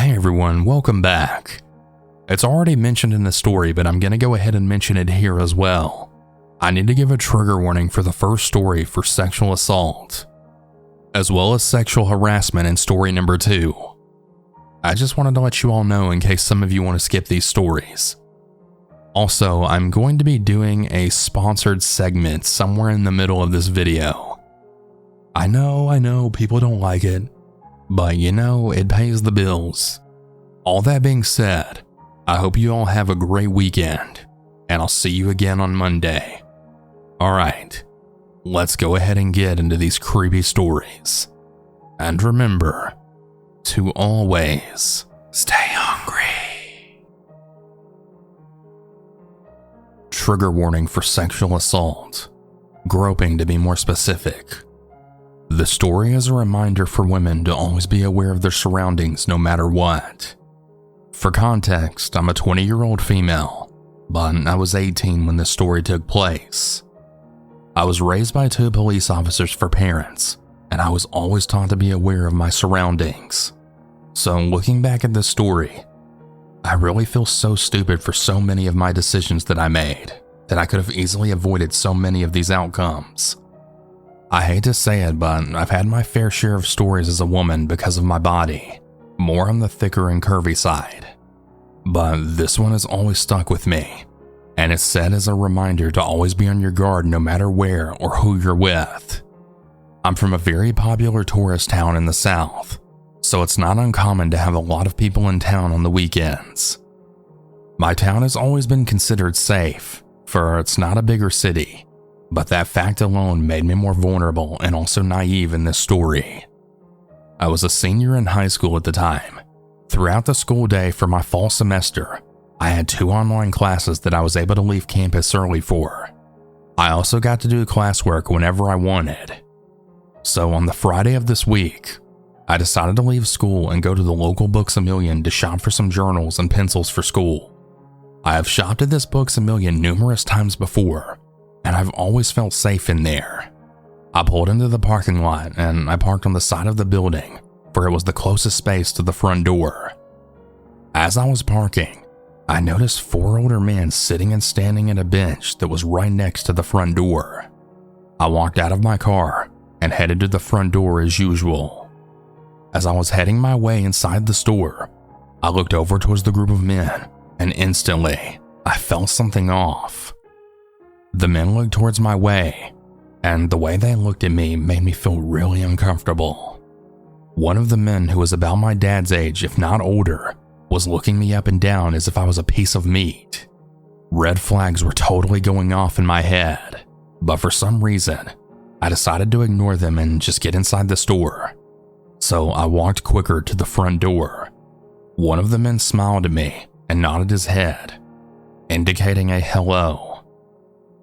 Hey everyone, welcome back. It's already mentioned in the story, but I'm gonna go ahead and mention it here as well. I need to give a trigger warning for the first story for sexual assault, as well as sexual harassment in story number 2. I just wanted to let you all know in case some of you want to skip these stories. Also, I'm going to be doing a sponsored segment somewhere in the middle of this video. I know, people don't like it, but it pays the bills. All that being said, I hope you all have a great weekend, and I'll see you again on Monday. Alright, let's go ahead and get into these creepy stories. And remember to always stay hungry. Trigger warning for sexual assault. Groping to be more specific. The story is a reminder for women to always be aware of their surroundings no matter what. For context, I'm a 20-year-old female, but I was 18 when this story took place. I was raised by 2 police officers for parents, and I was always taught to be aware of my surroundings. So looking back at this story, I really feel so stupid for so many of my decisions that I made, that I could have easily avoided so many of these outcomes. I hate to say it, but I've had my fair share of stories as a woman because of my body, more on the thicker and curvy side. But this one has always stuck with me, and it's said as a reminder to always be on your guard no matter where or who you're with. I'm from a very popular tourist town in the south, so it's not uncommon to have a lot of people in town on the weekends. My town has always been considered safe, for it's not a bigger city, but that fact alone made me more vulnerable and also naive in this story. I was a senior in high school at the time. Throughout the school day for my fall semester, I had 2 online classes that I was able to leave campus early for. I also got to do classwork whenever I wanted. So on the Friday of this week, I decided to leave school and go to the local Books A Million to shop for some journals and pencils for school. I have shopped at this Books A Million numerous times before, and I've always felt safe in there. I pulled into the parking lot and I parked on the side of the building, for it was the closest space to the front door. As I was parking, I noticed 4 older men sitting and standing at a bench that was right next to the front door. I walked out of my car and headed to the front door as usual. As I was heading my way inside the store, I looked over towards the group of men, and instantly, I felt something off. The men looked towards my way, and the way they looked at me made me feel really uncomfortable. One of the men, who was about my dad's age, if not older, was looking me up and down as if I was a piece of meat. Red flags were totally going off in my head, but for some reason, I decided to ignore them and just get inside the store. So I walked quicker to the front door. One of the men smiled at me and nodded his head, indicating a hello.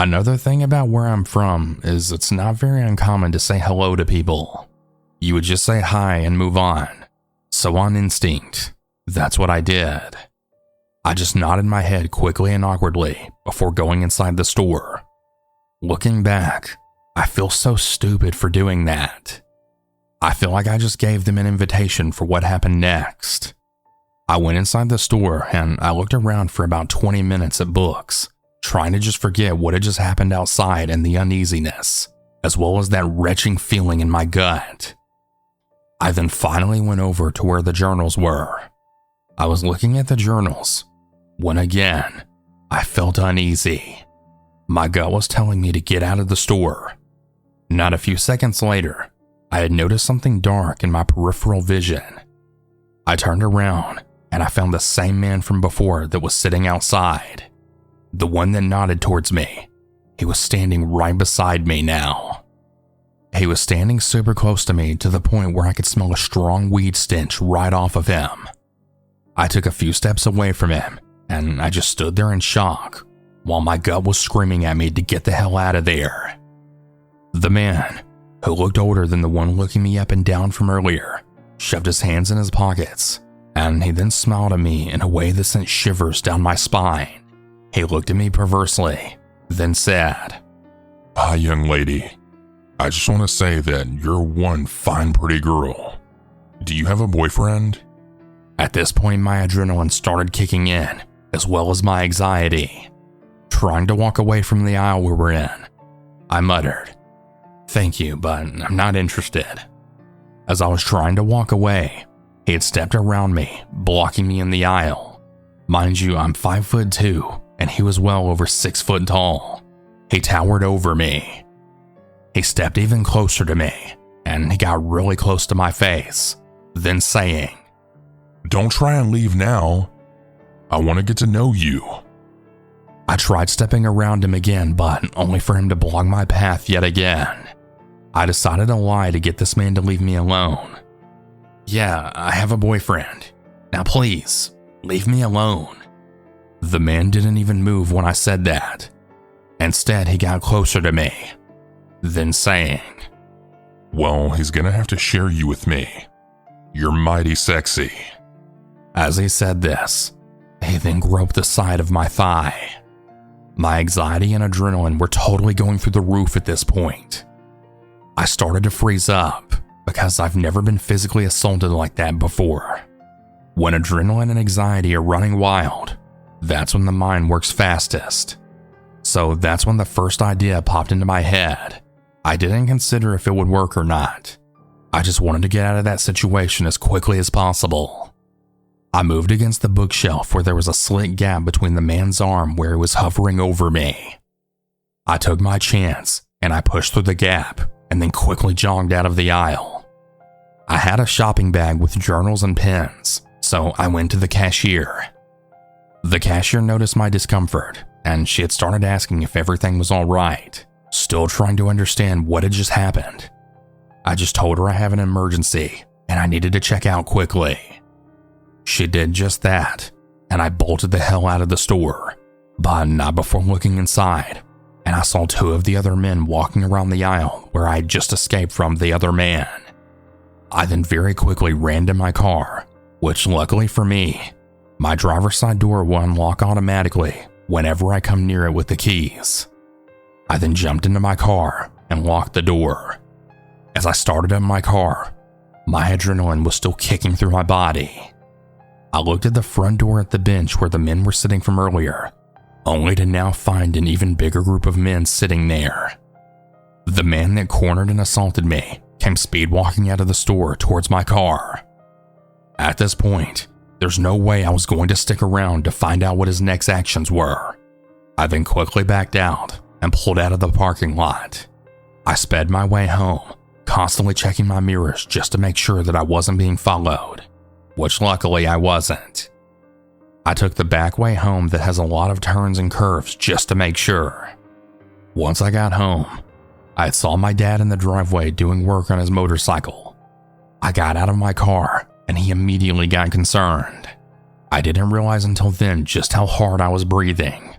Another thing about where I'm from is it's not very uncommon to say hello to people. You would just say hi and move on. So on instinct, that's what I did. I just nodded my head quickly and awkwardly before going inside the store. Looking back, I feel so stupid for doing that. I feel like I just gave them an invitation for what happened next. I went inside the store and I looked around for about 20 minutes at books, trying to just forget what had just happened outside and the uneasiness, as well as that retching feeling in my gut. I then finally went over to where the journals were. I was looking at the journals when again, I felt uneasy. My gut was telling me to get out of the store. Not a few seconds later, I had noticed something dark in my peripheral vision. I turned around and I found the same man from before that was sitting outside. The one that nodded towards me. He was standing right beside me now. He was standing super close to me to the point where I could smell a strong weed stench right off of him. I took a few steps away from him and I just stood there in shock while my gut was screaming at me to get the hell out of there. The man, who looked older than the one looking me up and down from earlier, shoved his hands in his pockets, and he then smiled at me in a way that sent shivers down my spine. He looked at me perversely, then said, "Hi, young lady. I just want to say that you're one fine, pretty girl. Do you have a boyfriend?" At this point, my adrenaline started kicking in, as well as my anxiety. Trying to walk away from the aisle we were in, I muttered, "Thank you, but I'm not interested." As I was trying to walk away, he had stepped around me, blocking me in the aisle. Mind you, I'm 5'2", and he was well over 6 foot tall. He towered over me. He stepped even closer to me, and he got really close to my face, then saying, "Don't try and leave now. I want to get to know you." I tried stepping around him again, but only for him to block my path yet again. I decided to lie to get this man to leave me alone. "Yeah, I have a boyfriend. Now please, leave me alone." The man didn't even move when I said that. Instead, he got closer to me, then saying, "Well, he's gonna have to share you with me. You're mighty sexy." As he said this, he then groped the side of my thigh. My anxiety and adrenaline were totally going through the roof at this point. I started to freeze up because I've never been physically assaulted like that before. When adrenaline and anxiety are running wild, that's when the mind works fastest. So that's when the first idea popped into my head. I didn't consider if it would work or not. I just wanted to get out of that situation as quickly as possible. I moved against the bookshelf where there was a slit gap between the man's arm where he was hovering over me. I took my chance and I pushed through the gap and then quickly jogged out of the aisle. I had a shopping bag with journals and pens, so I went to the cashier. The cashier noticed my discomfort and she had started asking if everything was all right, still trying to understand what had just happened. I just told her I have an emergency and I needed to check out quickly. She did just that, and I bolted the hell out of the store, but not before looking inside, and I saw 2 of the other men walking around the aisle where I had just escaped from the other man. I then very quickly ran to my car, which luckily for me, my driver's side door will unlock automatically whenever I come near it with the keys. I then jumped into my car and locked the door. As I started up my car, my adrenaline was still kicking through my body. I looked at the front door at the bench where the men were sitting from earlier, only to now find an even bigger group of men sitting there. The man that cornered and assaulted me came speed walking out of the store towards my car. At this point, there's no way I was going to stick around to find out what his next actions were. I then quickly backed out and pulled out of the parking lot. I sped my way home, constantly checking my mirrors just to make sure that I wasn't being followed, which luckily I wasn't. I took the back way home that has a lot of turns and curves just to make sure. Once I got home, I saw my dad in the driveway doing work on his motorcycle. I got out of my car and he immediately got concerned. I didn't realize until then just how hard I was breathing.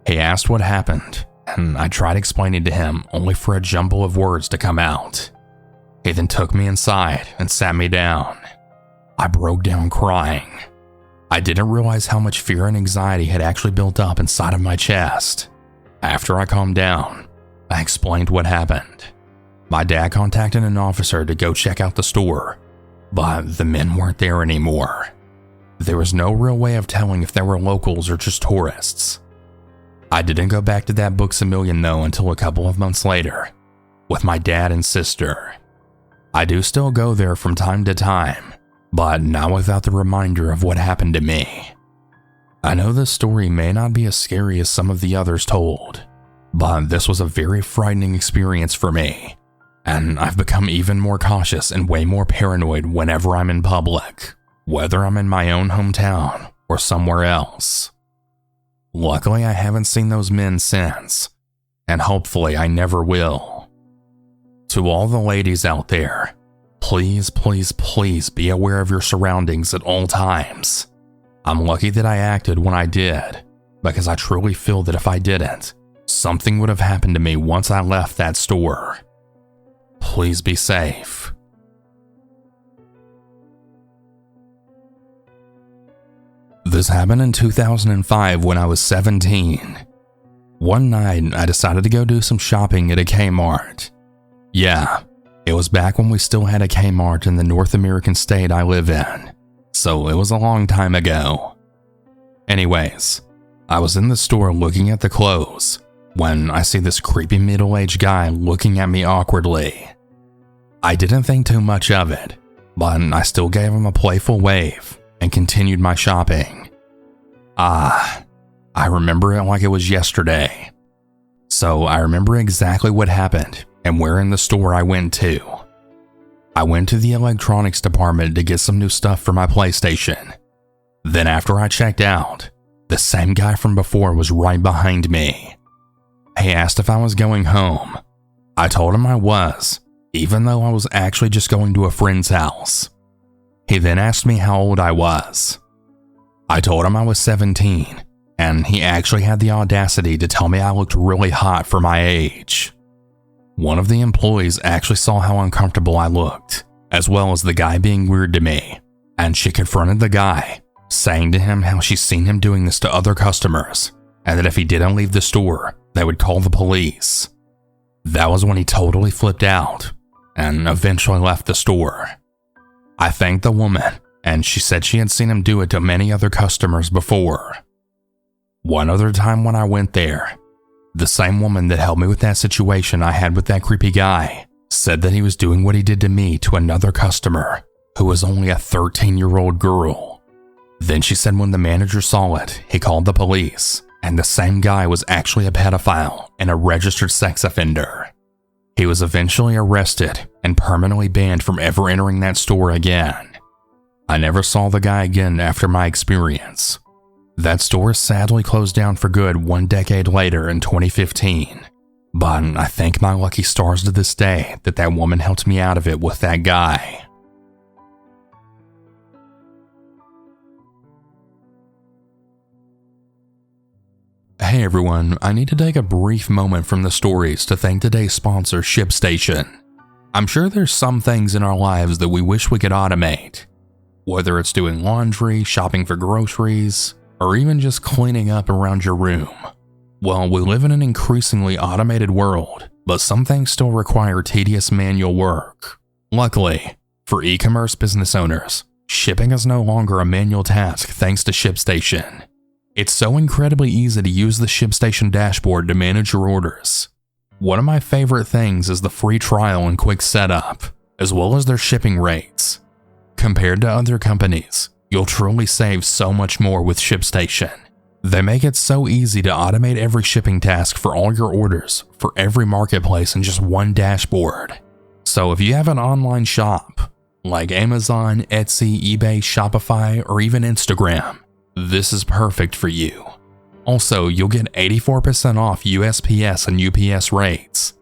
He asked what happened, and I tried explaining to him only for a jumble of words to come out. He then took me inside and sat me down. I broke down crying. I didn't realize how much fear and anxiety had actually built up inside of my chest. After I calmed down, I explained what happened. My dad contacted an officer to go check out the store, but the men weren't there anymore. There was no real way of telling if they were locals or just tourists. I didn't go back to that Books-A-Million though until a couple of months later, with my dad and sister. I do still go there from time to time, but not without the reminder of what happened to me. I know this story may not be as scary as some of the others told, but this was a very frightening experience for me, and I've become even more cautious and way more paranoid whenever I'm in public, whether I'm in my own hometown or somewhere else. Luckily, I haven't seen those men since, and hopefully I never will. To all the ladies out there, please, please, please be aware of your surroundings at all times. I'm lucky that I acted when I did, because I truly feel that if I didn't, something would have happened to me once I left that store. Please be safe. This happened in 2005 when I was 17. One night, I decided to go do some shopping at a Kmart. Yeah, it was back when we still had a Kmart in the North American state I live in, so it was a long time ago. Anyways, I was in the store looking at the clothes when I see this creepy middle-aged guy looking at me awkwardly. I didn't think too much of it, but I still gave him a playful wave and continued my shopping. I remember it like it was yesterday. So I remember exactly what happened and where in the store I went to. I went to the electronics department to get some new stuff for my PlayStation. Then after I checked out, the same guy from before was right behind me. He asked if I was going home. I told him I was, even though I was actually just going to a friend's house. He then asked me how old I was. I told him I was 17, and he actually had the audacity to tell me I looked really hot for my age. One of the employees actually saw how uncomfortable I looked, as well as the guy being weird to me, and she confronted the guy, saying to him how she's seen him doing this to other customers, and that if he didn't leave the store, they would call the police. That was when he totally flipped out, and eventually left the store. I thanked the woman, and she said she had seen him do it to many other customers before. One other time when I went there, the same woman that helped me with that situation I had with that creepy guy said that he was doing what he did to me to another customer who was only a 13-year-old girl. Then she said when the manager saw it, he called the police, and the same guy was actually a pedophile and a registered sex offender. He was eventually arrested and permanently banned from ever entering that store again. I never saw the guy again after my experience. That store sadly closed down for good 1 decade later in 2015, but I thank my lucky stars to this day that that woman helped me out of it with that guy. Hey everyone, I need to take a brief moment from the stories to thank today's sponsor, ShipStation. I'm sure there's some things in our lives that we wish we could automate. Whether it's doing laundry, shopping for groceries, or even just cleaning up around your room. Well, we live in an increasingly automated world, but some things still require tedious manual work. Luckily, for e-commerce business owners, shipping is no longer a manual task thanks to ShipStation. It's so incredibly easy to use the ShipStation dashboard to manage your orders. One of my favorite things is the free trial and quick setup, as well as their shipping rates. Compared to other companies, you'll truly save so much more with ShipStation. They make it so easy to automate every shipping task for all your orders for every marketplace in just one dashboard. So if you have an online shop, like Amazon, Etsy, eBay, Shopify, or even Instagram, this is perfect for you. Also, you'll get 84% off USPS and UPS rates.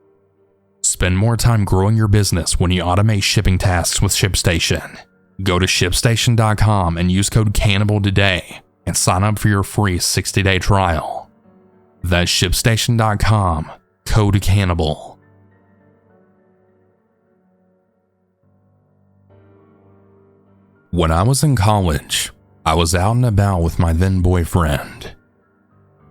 Spend more time growing your business when you automate shipping tasks with ShipStation. Go to ShipStation.com and use code Cannibal today and sign up for your free 60-day trial. That's ShipStation.com, code Cannibal. When I was in college, I was out and about with my then boyfriend.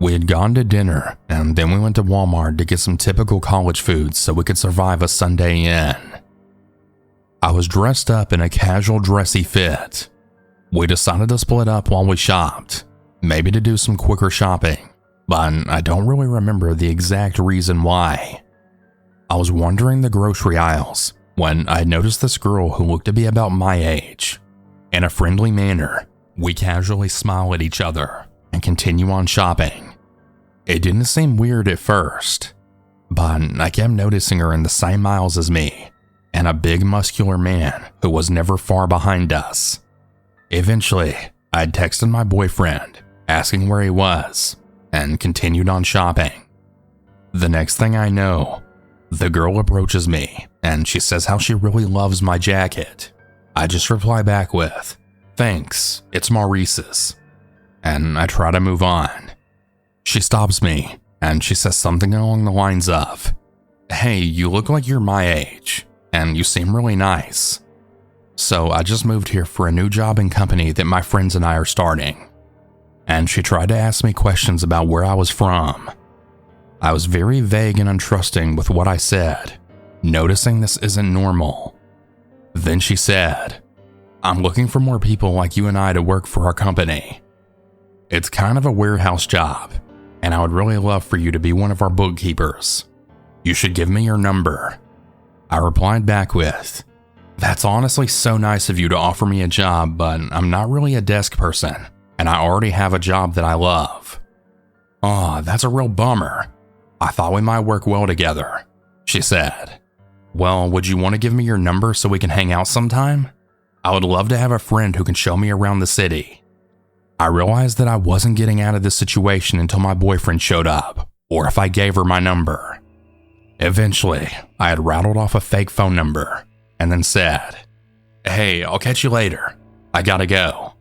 We had gone to dinner and then we went to Walmart to get some typical college foods so we could survive a Sunday in. I was dressed up in a casual dressy fit. We decided to split up while we shopped, maybe to do some quicker shopping, but I don't really remember the exact reason why. I was wandering the grocery aisles when I noticed this girl who looked to be about my age. In a friendly manner, we casually smile at each other and continue on shopping. It didn't seem weird at first, but I kept noticing her in the same aisles as me and a big muscular man who was never far behind us. Eventually, I'd texted my boyfriend asking where he was and continued on shopping. The next thing I know, the girl approaches me and she says how she really loves my jacket. I just reply back with, "Thanks, it's Maurice's," and I try to move on. She stops me and she says something along the lines of, "Hey, you look like you're my age, and you seem really nice. So I just moved here for a new job and company that my friends and I are starting." And she tried to ask me questions about where I was from. I was very vague and untrusting with what I said, noticing this isn't normal. Then she said, I'm looking for more people like you and I to work for our company. It's kind of a warehouse job, and I would really love for you to be one of our bookkeepers. You should give me your number." I replied back with, "That's honestly so nice of you to offer me a job, but I'm not really a desk person, and I already have a job that I love." "Aw, that's a real bummer. I thought we might work well together," she said. "Well, would you want to give me your number so we can hang out sometime? I would love to have a friend who can show me around the city." I realized that I wasn't getting out of this situation until my boyfriend showed up, or if I gave her my number. Eventually, I had rattled off a fake phone number and then said, "Hey, I'll catch you later. I gotta go."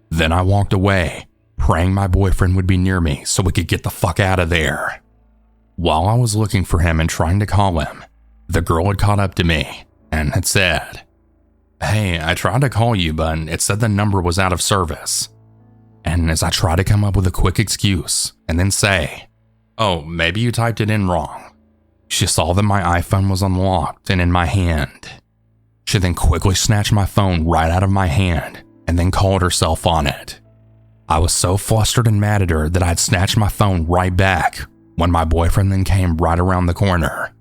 Then I walked away, praying my boyfriend would be near me so we could get the fuck out of there. While I was looking for him and trying to call him, the girl had caught up to me and had said, "Hey, I tried to call you, but it said the number was out of service." And as I tried to come up with a quick excuse and then say, "Oh, maybe you typed it in wrong," she saw that my iPhone was unlocked and in my hand. She then quickly snatched my phone right out of my hand and then called herself on it. I was so flustered and mad at her that I had snatched my phone right back when my boyfriend then came right around the corner.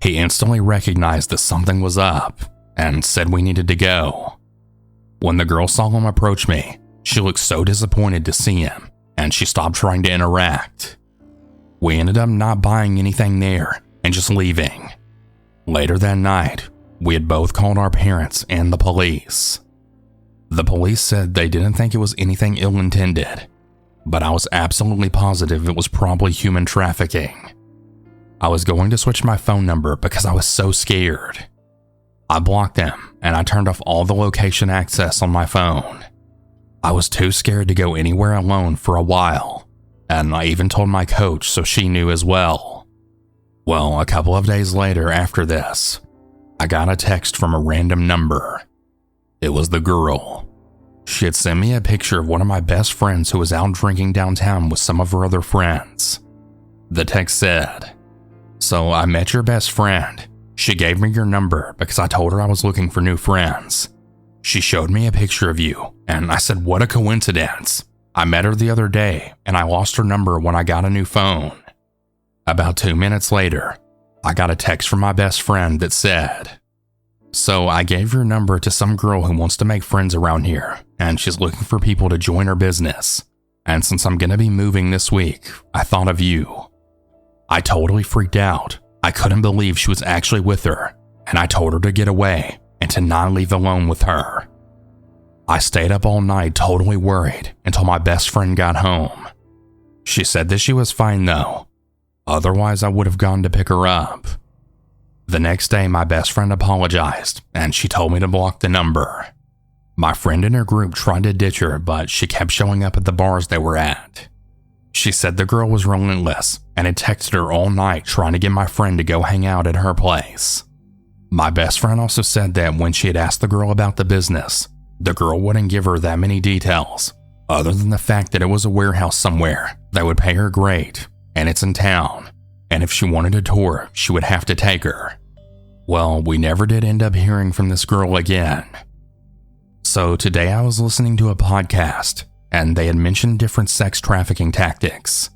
He instantly recognized that something was up and said we needed to go. When the girl saw him approach me, she looked so disappointed to see him, and she stopped trying to interact. We ended up not buying anything there and just leaving. Later that night, we had both called our parents and the police. The police said they didn't think it was anything ill-intended, but I was absolutely positive it was probably human trafficking. I was going to switch my phone number because I was so scared. I blocked them and I turned off all the location access on my phone. I was too scared to go anywhere alone for a while, and I even told my coach so she knew as well. Well, a couple of days later after this, I got a text from a random number. It was the girl. She had sent me a picture of one of my best friends who was out drinking downtown with some of her other friends. The text said, "So I met your best friend. She gave me your number because I told her I was looking for new friends. She showed me a picture of you, and I said, what a coincidence. I met her the other day, and I lost her number when I got a new phone." About 2 minutes later, I got a text from my best friend that said, "So I gave your number to some girl who wants to make friends around here, and she's looking for people to join her business. And since I'm gonna be moving this week, I thought of you." I totally freaked out. I couldn't believe she was actually with her, and I told her to get away and to not leave alone with her. I stayed up all night totally worried until my best friend got home. She said that she was fine though, otherwise I would have gone to pick her up. The next day my best friend apologized and she told me to block the number. My friend in her group tried to ditch her, but she kept showing up at the bars they were at. She said the girl was relentless and had texted her all night trying to get my friend to go hang out at her place. My best friend also said that when she had asked the girl about the business, the girl wouldn't give her that many details, other than the fact that it was a warehouse somewhere that would pay her great, and it's in town, and if she wanted a tour, she would have to take her. Well, we never did end up hearing from this girl again. So today I was listening to a podcast, and they had mentioned different sex trafficking tactics.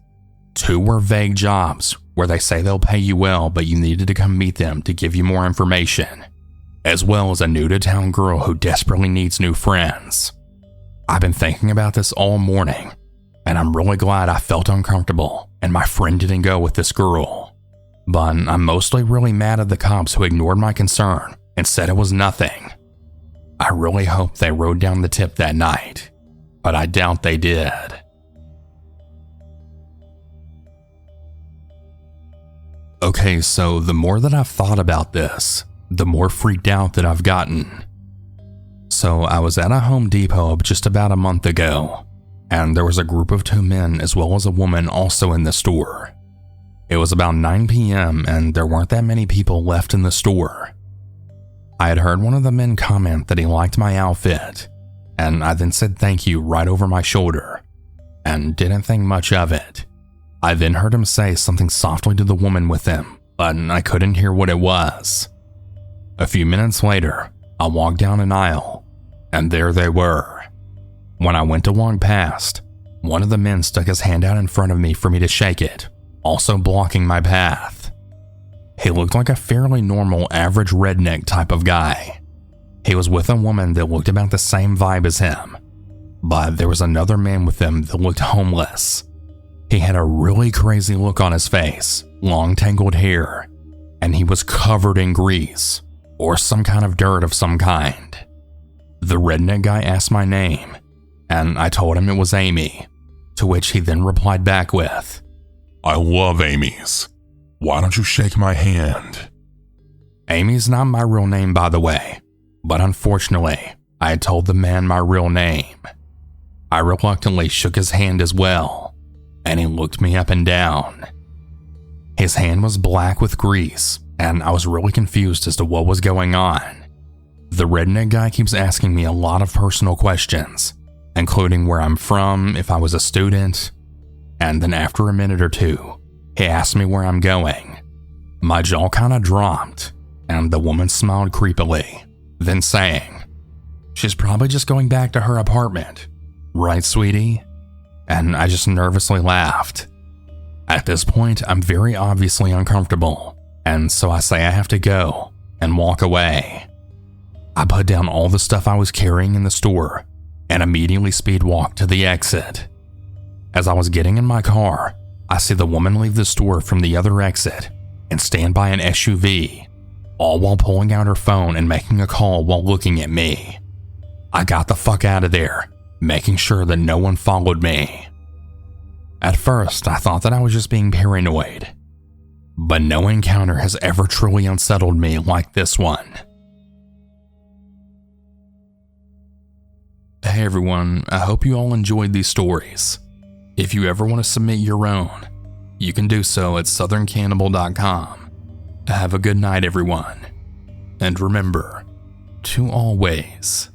2 were vague jobs where they say they'll pay you well, but you needed to come meet them to give you more information, as well as a new-to-town girl who desperately needs new friends. I've been thinking about this all morning, and I'm really glad I felt uncomfortable and my friend didn't go with this girl. But I'm mostly really mad at the cops who ignored my concern and said it was nothing. I really hope they wrote down the tip that night, but I doubt they did. Okay, so the more that I've thought about this, the more freaked out that I've gotten. So I was at a Home Depot just about a month ago, and there was a group of 2 men as well as a woman also in the store. It was about 9 p.m. and there weren't that many people left in the store. I had heard one of the men comment that he liked my outfit, and I then said thank you right over my shoulder, and didn't think much of it. I then heard him say something softly to the woman with him, but I couldn't hear what it was. A few minutes later, I walked down an aisle, and there they were. When I went to walk past, one of the men stuck his hand out in front of me for me to shake it, also blocking my path. He looked like a fairly normal, average redneck type of guy. He was with a woman that looked about the same vibe as him, but there was another man with him that looked homeless. He had a really crazy look on his face, long tangled hair, and he was covered in grease, or some kind of dirt of some kind. The redneck guy asked my name, and I told him it was Amy, to which he then replied back with, I love Amy's. Why don't you shake my hand? Amy's not my real name, by the way, but unfortunately, I had told the man my real name. I reluctantly shook his hand as well, and he looked me up and down. His hand was black with grease, and I was really confused as to what was going on. The redneck guy keeps asking me a lot of personal questions, including where I'm from, if I was a student, and then after a minute or two, he asked me where I'm going. My jaw kind of dropped, and the woman smiled creepily, then saying, "She's probably just going back to her apartment. Right, sweetie?" And I just nervously laughed. At this point, I'm very obviously uncomfortable, and so I say I have to go and walk away. I put down all the stuff I was carrying in the store and immediately speed walked to the exit. As I was getting in my car, I see the woman leave the store from the other exit and stand by an SUV, all while pulling out her phone and making a call while looking at me. I got the fuck out of there, making sure that no one followed me. At first, I thought that I was just being paranoid, but no encounter has ever truly unsettled me like this one. Hey everyone, I hope you all enjoyed these stories. If you ever want to submit your own, you can do so at southerncannibal.com. Have a good night everyone, and remember to always